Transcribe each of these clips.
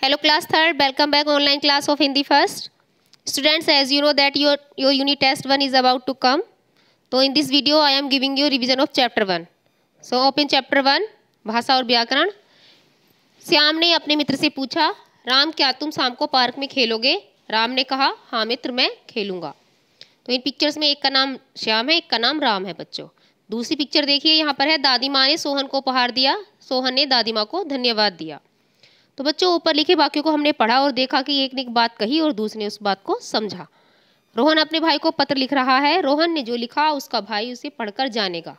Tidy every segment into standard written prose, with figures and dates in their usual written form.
Hello class third, welcome back online class of Hindi first. Students, as you know that your unit test 1 is about to come. So in this video I am giving you revision of chapter 1. So open chapter 1, भाषा और व्याकरण. श्याम ने अपने मित्र से पूछा, राम क्या तुम शाम को पार्क में खेलोगे? राम ने कहा, हाँ मित्र मैं खेलूंगा. तो इन पिक्चर्स में एक का नाम श्याम है, एक का नाम राम है बच्चों. दूसरी पिक्चर देखिए, यहाँ पर है दादी माँ ने सोहन को उपहार दिया, सोहन ने दादी माँ को धन्यवाद दिया. तो बच्चों ऊपर लिखे वाक्यों को हमने पढ़ा और देखा कि एक ने एक बात कही और दूसरे ने उस बात को समझा. रोहन अपने भाई को पत्र लिख रहा है. रोहन ने जो लिखा उसका भाई उसे पढ़कर जानेगा.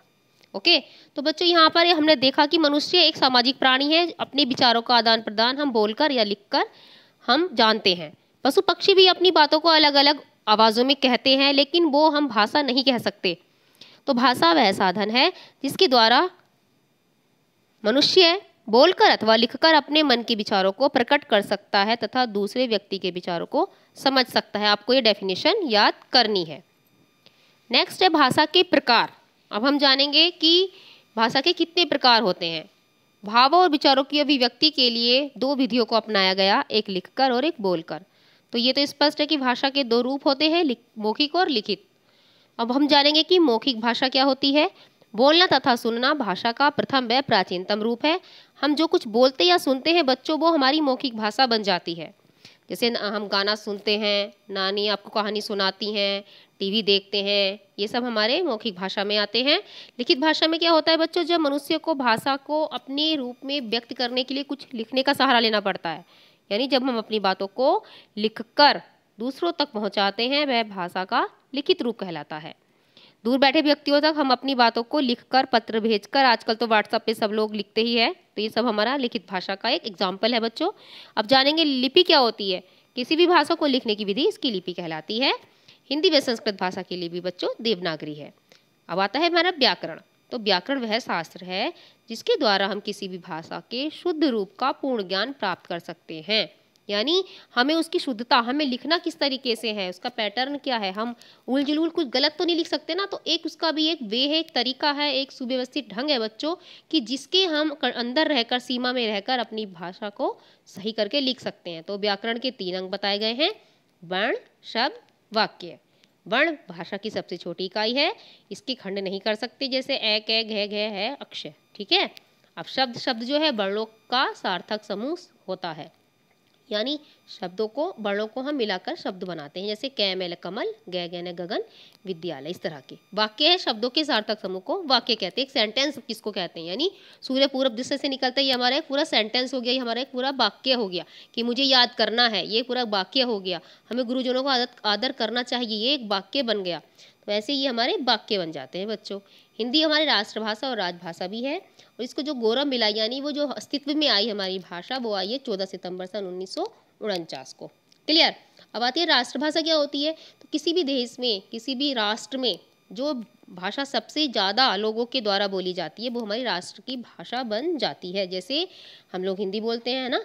ओके, तो बच्चों यहाँ पर हमने देखा कि मनुष्य एक सामाजिक प्राणी है. अपने विचारों का आदान प्रदान हम बोलकर या लिखकर हम जानते हैं. पशु पक्षी भी अपनी बातों को अलग अलग आवाज़ों में कहते हैं, लेकिन वो हम भाषा नहीं कह सकते. तो भाषा वह साधन है जिसके द्वारा मनुष्य बोलकर अथवा लिखकर अपने मन के विचारों को प्रकट कर सकता है तथा दूसरे व्यक्ति के विचारों को समझ सकता है. आपको ये डेफिनेशन याद करनी है. नेक्स्ट है भाषा के प्रकार. अब हम जानेंगे कि भाषा के कितने प्रकार होते हैं. भावों और विचारों की अभिव्यक्ति के लिए दो विधियों को अपनाया गया, एक लिखकर और एक बोलकर. तो ये तो स्पष्ट है कि भाषा के दो रूप होते हैं, मौखिक और लिखित. अब हम जानेंगे कि मौखिक भाषा क्या होती है. बोलना तथा सुनना भाषा का प्रथम व प्राचीनतम रूप है. हम जो कुछ बोलते या सुनते हैं बच्चों, वो हमारी मौखिक भाषा बन जाती है. जैसे हम गाना सुनते हैं, नानी आपको कहानी सुनाती हैं, टीवी देखते हैं, ये सब हमारे मौखिक भाषा में आते हैं. लिखित भाषा में क्या होता है बच्चों, जब मनुष्य को भाषा को अपने रूप में व्यक्त करने के लिए कुछ लिखने का सहारा लेना पड़ता है, यानी जब हम अपनी बातों को लिखकर दूसरों तक पहुँचाते हैं, वह भाषा का लिखित रूप कहलाता है. दूर बैठे व्यक्तियों तक हम अपनी बातों को लिखकर, पत्र भेजकर, आजकल तो व्हाट्सएप पे सब लोग लिखते ही है, तो ये सब हमारा लिखित भाषा का एक एग्जाम्पल है बच्चों. अब जानेंगे लिपि क्या होती है. किसी भी भाषा को लिखने की विधि इसकी लिपि कहलाती है. हिंदी व संस्कृत भाषा की लिपि बच्चों देवनागरी है. अब आता है हमारा व्याकरण. तो व्याकरण वह शास्त्र है जिसके द्वारा हम किसी भी भाषा के शुद्ध रूप का पूर्ण ज्ञान प्राप्त कर सकते हैं. यानी हमें उसकी शुद्धता, हमें लिखना किस तरीके से है, उसका पैटर्न क्या है, हम उल जुलूल कुछ गलत तो नहीं लिख सकते ना. तो एक उसका भी एक वे है, एक तरीका है, एक सुव्यवस्थित ढंग है बच्चों, कि जिसके हम अंदर रहकर, सीमा में रहकर अपनी भाषा को सही करके लिख सकते हैं. तो व्याकरण के 3 अंग बताए गए हैं: वर्ण, शब्द, वाक्य. वर्ण भाषा की सबसे छोटी इकाई है, इसकी खंड नहीं कर सकते, जैसे ए, कै, घे, घे है अक्षर. ठीक है. अब शब्द जो है वर्णों का सार्थक समूह होता है, यानी शब्दों को, वर्णों को हम मिलाकर शब्द बनाते हैं, जैसे कै मैल कमल, गै गैन गगन, विद्यालय, इस तरह के. वाक्य है शब्दों के सार्थक समूह को वाक्य कहते हैं. एक सेंटेंस किसको कहते हैं, यानी सूर्य पूरब दिशा से निकलता है, ये हमारा एक पूरा सेंटेंस हो गया, ये हमारा एक पूरा वाक्य हो गया कि मुझे याद करना है, ये पूरा वाक्य हो गया. हमें गुरुजनों का आदर करना चाहिए, ये एक वाक्य बन गया. तो ऐसे ये हमारे वाक्य बन जाते हैं बच्चों. हिंदी हमारी राष्ट्रभाषा और राजभाषा भी है, और इसको जो गौरव मिला, यानी वो जो अस्तित्व में आई हमारी भाषा, वो आई है 14 सितंबर सन 1949 को. क्लियर. अब आती है राष्ट्रभाषा क्या होती है. तो किसी भी देश में, किसी भी राष्ट्र में जो भाषा सबसे ज़्यादा लोगों के द्वारा बोली जाती है, वो हमारी राष्ट्र की भाषा बन जाती है. जैसे हम लोग हिंदी बोलते हैं ना,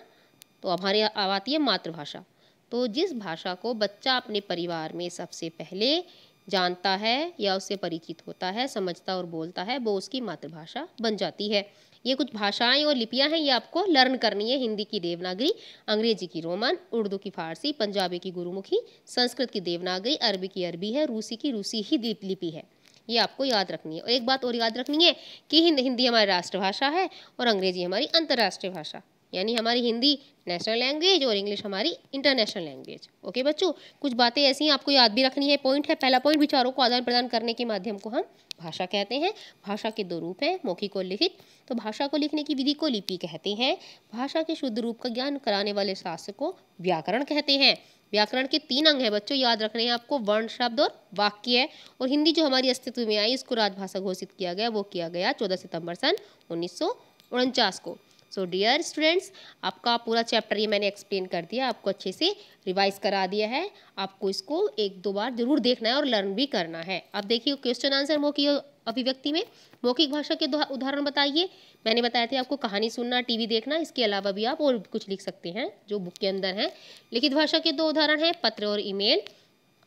तो हमारी अब आती है मातृभाषा. तो जिस भाषा को बच्चा अपने परिवार में सबसे पहले जानता है या उससे परिचित होता है, समझता और बोलता है, वो उसकी मातृभाषा बन जाती है. ये कुछ भाषाएं और लिपियां हैं, ये आपको लर्न करनी है. हिंदी की देवनागरी, अंग्रेजी की रोमन, उर्दू की फारसी, पंजाबी की गुरुमुखी, संस्कृत की देवनागरी, अरबी की अरबी है, रूसी की रूसी ही लिपि है. ये आपको याद रखनी है. और एक बात और याद रखनी है कि हिंदी हमारी राष्ट्रभाषा है और अंग्रेजी हमारी अंतर्राष्ट्रीय भाषा, यानी हमारी हिंदी नेशनल लैंग्वेज और इंग्लिश हमारी इंटरनेशनल लैंग्वेज. ओके बच्चों, कुछ बातें ऐसी हैं आपको याद भी रखनी है. पॉइंट है, पहला पॉइंट, विचारों को आदान प्रदान करने के माध्यम को हम भाषा कहते हैं. भाषा के 2 रूप हैं, मौखिक और लिखित. तो भाषा को लिखने की विधि को लिपि कहते हैं. भाषा के शुद्ध रूप का ज्ञान कराने वाले शास्त्र को व्याकरण कहते हैं. व्याकरण के 3 अंग हैं बच्चों, याद रखने हैं आपको, वर्ण, शब्द और वाक्य है. और हिंदी जो हमारी अस्तित्व में आई, इसको राजभाषा घोषित किया गया, वो किया गया 14 सितंबर सन 1949 को. सो डियर स्टूडेंट्स, आपका पूरा चैप्टर ये मैंने एक्सप्लेन कर दिया, आपको अच्छे से रिवाइज करा दिया है. आपको इसको 1-2 बार जरूर देखना है और लर्न भी करना है. अब देखिए क्वेश्चन आंसर मौखिक अभिव्यक्ति में मौखिक भाषा के उदाहरण बताइए. मैंने बताया था आपको कहानी सुनना, टीवी देखना, इसके अलावा भी आप और कुछ लिख सकते हैं जो बुक के अंदर हैं. लिखित भाषा के 2 उदाहरण हैं, पत्र और ईमेल.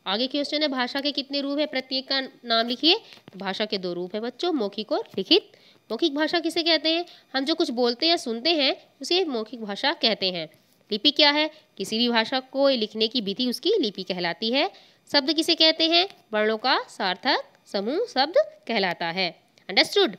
आगे क्वेश्चन है भाषा के कितने रूप है, प्रत्येक का नाम लिखिए. भाषा के 2 रूप है बच्चों, मौखिक और लिखित. मौखिक भाषा किसे कहते हैं, हम जो कुछ बोलते या सुनते हैं उसे मौखिक भाषा कहते हैं. लिपि क्या है? किसी भी भाषा को लिखने की विधि उसकी लिपि कहलाती है। शब्द किसे कहते हैं? वर्णों का सार्थक समूह शब्द कहलाता है। अंडरस्टूड?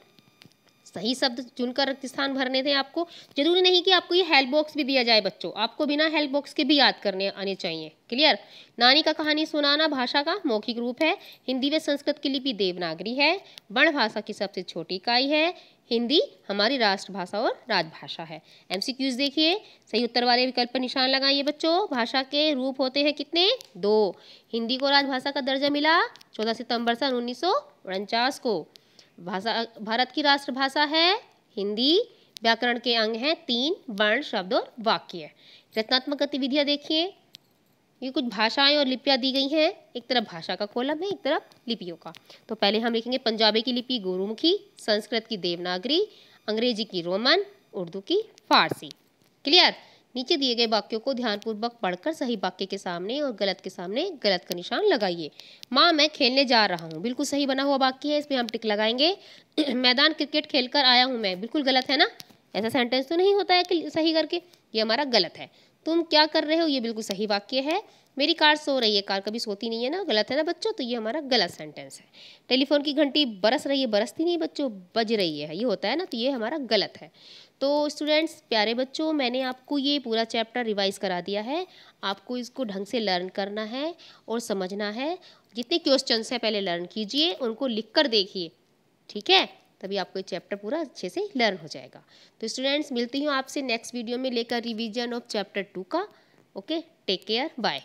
सही शब्द चुनकर रिक्त स्थान भरने थे आपको। जरूरी नहीं कि आपको ये हेल्प बॉक्स भी दिया जाए बच्चों, आपको बिना हेल्प बॉक्स के भी याद करने आने चाहिए। क्लियर? नानी का कहानी सुनाना भाषा का मौखिक रूप है। हिंदी व संस्कृत की लिपि देवनागरी है। वर्ण भाषा की सबसे छोटी इकाई है। हिंदी हमारी राष्ट्रभाषा और राजभाषा है। एमसीक्यूज देखिए, सही उत्तर वाले विकल्प पर निशान लगाइए बच्चों। भाषा के रूप होते हैं कितने? 2। हिंदी को राजभाषा का दर्जा मिला 14 सितंबर सन 1949 को। भाषा भारत की राष्ट्रभाषा है हिंदी। व्याकरण के अंग हैं 3 वर्ण, शब्द और वाक्य। रचनात्मक गतिविधियां देखिए, ये कुछ भाषाएं और लिपियां दी गई हैं। एक तरफ भाषा का कॉलम है, एक तरफ लिपियों का। तो पहले हम लिखेंगे पंजाबी की लिपि गुरुमुखी, संस्कृत की देवनागरी, अंग्रेजी की रोमन, उर्दू की फारसी। क्लियर? नीचे दिए गए वाक्यों को ध्यानपूर्वक पढ़कर सही वाक्य के सामने और गलत के सामने गलत का निशान लगाइए। माँ मैं खेलने जा रहा हूँ, बिल्कुल सही बना हुआ वाक्य है, इसमें हम टिक लगाएंगे। मैदान क्रिकेट खेलकर आया हूँ मैं, बिल्कुल गलत है ना, ऐसा सेंटेंस तो नहीं होता है कि सही करके, ये हमारा गलत है। तुम क्या कर रहे हो, ये बिल्कुल सही वाक्य है। मेरी कार सो रही है, कार कभी सोती नहीं है ना, गलत है ना बच्चों, तो ये हमारा गलत सेंटेंस है। टेलीफोन की घंटी बरस रही है, बरसती नहीं बच्चों, बज रही है, ये होता है ना, तो ये हमारा गलत है। तो स्टूडेंट्स प्यारे बच्चों, मैंने आपको ये पूरा चैप्टर रिवाइज करा दिया है। आपको इसको ढंग से लर्न करना है और समझना है। जितने क्वेश्चंस हैं पहले लर्न कीजिए, उनको लिख कर देखिए, ठीक है, तभी आपको ये चैप्टर पूरा अच्छे से लर्न हो जाएगा। तो स्टूडेंट्स मिलती हूँ आपसे नेक्स्ट वीडियो में लेकर रिवीजन ऑफ चैप्टर 2 का। Okay, take care, bye.